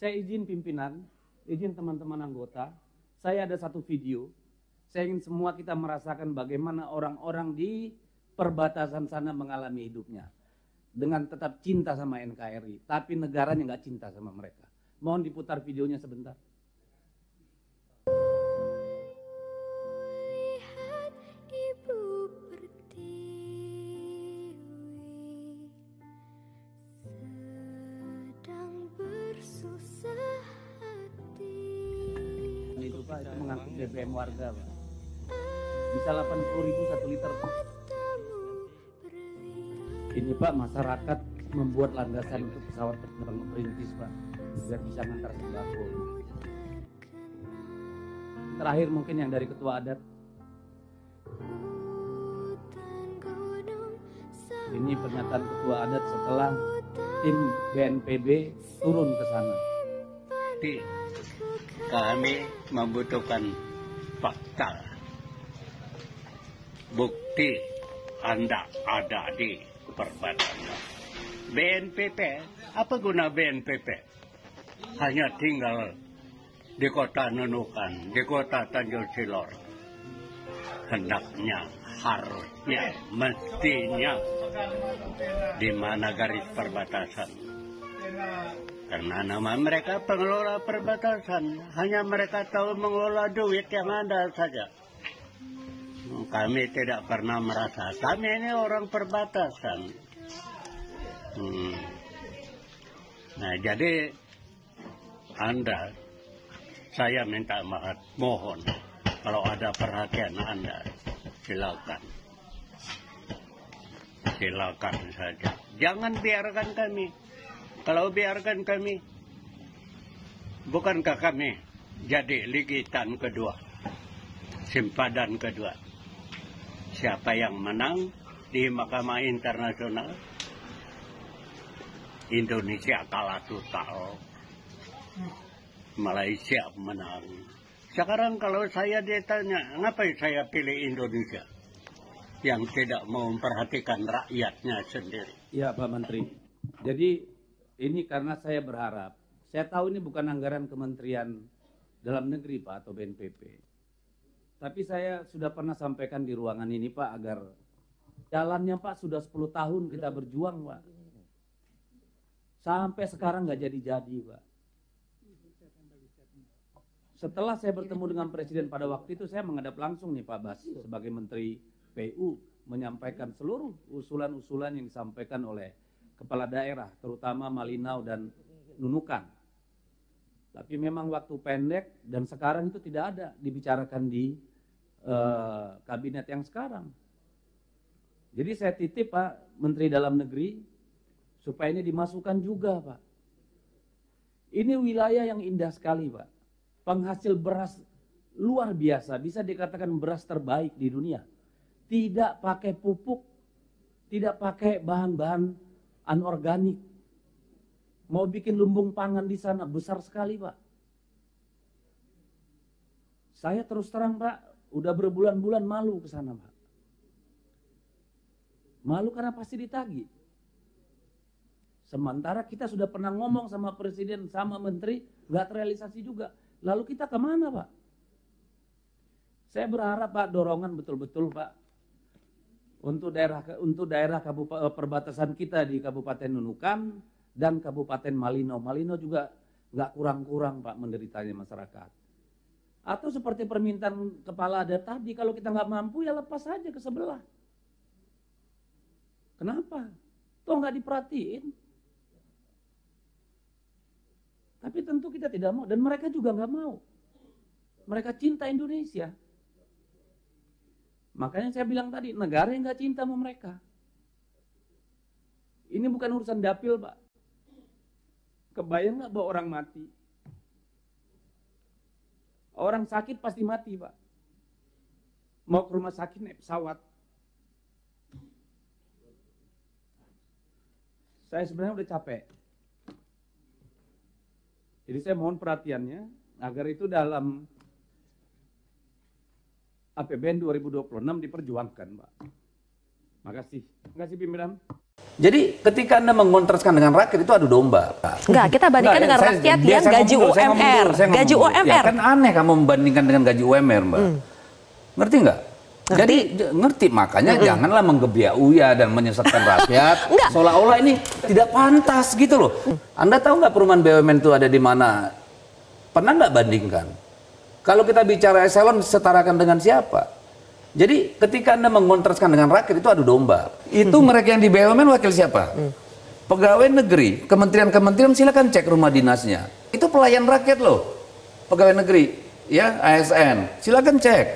Saya izin pimpinan, izin teman-teman anggota, saya ada satu video. Saya ingin semua kita merasakan bagaimana orang-orang di perbatasan sana mengalami hidupnya. Dengan tetap cinta sama NKRI, tapi negaranya nggak cinta sama mereka. Mohon diputar videonya sebentar. Lihat ibu pertiwi sedang bersusah hati. Itu Pak, itu mengangkut BBM warga Pak. Bisa 80.000 1 liter Pak. Ini Pak, masyarakat membuat landasan untuk pesawat terbang perintis Pak, biar bisa ngantar sembako. Terakhir mungkin yang dari ketua adat. Ini pernyataan ketua adat setelah tim BNPB turun ke sana. Kami membutuhkan fakta, bukti Anda ada di perbatasan. BNPB, apa guna BNPB? Hanya tinggal di kota Nunukan, di kota Tanjung Silor. Hendaknya, harusnya, mestinya di mana garis perbatasan. Karena nama mereka pengelola perbatasan, hanya mereka tahu mengelola duit yang ada saja. Kami tidak pernah merasa, kami ini orang perbatasan. Nah, jadi Anda, saya minta maaf, mohon, kalau ada perhatian Anda, silakan. Silakan saja. Jangan biarkan kami. Kalau biarkan kami, bukankah kami jadi ligitan kedua, simpadan kedua? Siapa yang menang di Mahkamah Internasional? Indonesia kalah total. Malaysia menang. Sekarang kalau saya ditanya, ngapain saya pilih Indonesia? Yang tidak mau memperhatikan rakyatnya sendiri. Ya Pak Menteri, jadi ini karena saya berharap, saya tahu ini bukan anggaran Kementerian Dalam Negeri Pak atau BNPB. Tapi saya sudah pernah sampaikan di ruangan ini Pak, agar jalannya Pak sudah 10 tahun kita berjuang Pak. Sampai sekarang nggak jadi-jadi Pak. Setelah saya bertemu dengan Presiden pada waktu itu, saya menghadap langsung nih Pak Bas sebagai Menteri PU, menyampaikan seluruh usulan-usulan yang disampaikan oleh kepala daerah, terutama Malinau dan Nunukan. Tapi memang waktu pendek dan sekarang itu tidak ada dibicarakan di kabinet yang sekarang. Jadi saya titip Pak Menteri Dalam Negeri supaya ini dimasukkan juga Pak. Ini wilayah yang indah sekali Pak. Penghasil beras luar biasa, bisa dikatakan beras terbaik di dunia. Tidak pakai pupuk, tidak pakai bahan-bahan anorganik. Mau bikin lumbung pangan di sana besar sekali Pak. Saya terus terang Pak, udah berbulan-bulan malu ke sana Pak. Malu karena pasti ditagih. Sementara kita sudah pernah ngomong sama Presiden, sama Menteri, nggak terrealisasi juga. Lalu kita kemana Pak? Saya berharap Pak, dorongan betul-betul Pak, untuk daerah perbatasan kita di Kabupaten Nunukan dan Kabupaten Malinau. Malinau juga nggak kurang-kurang Pak menderitanya masyarakat. Atau seperti permintaan kepala adat tadi, kalau kita nggak mampu ya lepas saja ke sebelah. Kenapa? Toh nggak diperhatiin. Tapi tentu kita tidak mau, dan mereka juga nggak mau. Mereka cinta Indonesia. Makanya saya bilang tadi, negara yang nggak cinta sama mereka. Ini bukan urusan dapil Pak. Kebayang nggak bahwa orang mati? Orang sakit pasti mati Pak. Mau ke rumah sakit naik pesawat. Saya sebenarnya udah capek. Jadi saya mohon perhatiannya agar itu dalam APBN 2026 diperjuangkan Pak. Makasih. Makasih pimpinan. Jadi ketika Anda mengontraskan dengan rakyat itu adu domba. Enggak, kita bandingkan dengan rakyat yang gaji UMR. Gaji UMR. Ya, kan aneh kamu membandingkan dengan gaji UMR, Mbak. Ngerti nggak? Jadi ngerti, makanya janganlah menggebiak uya dan menyesatkan rakyat. Seolah-olah ini tidak pantas gitu loh. Anda tahu nggak perumahan BUMN itu ada di mana? Pernah nggak bandingkan? Kalau kita bicara eselon, setarakan dengan siapa? Jadi ketika Anda mengontraskan dengan rakyat itu adu domba. Itu mereka yang di BUMN wakil siapa? Pegawai negeri, kementerian-kementerian silakan cek rumah dinasnya. Itu pelayan rakyat loh. Pegawai negeri, ya ASN, silakan cek.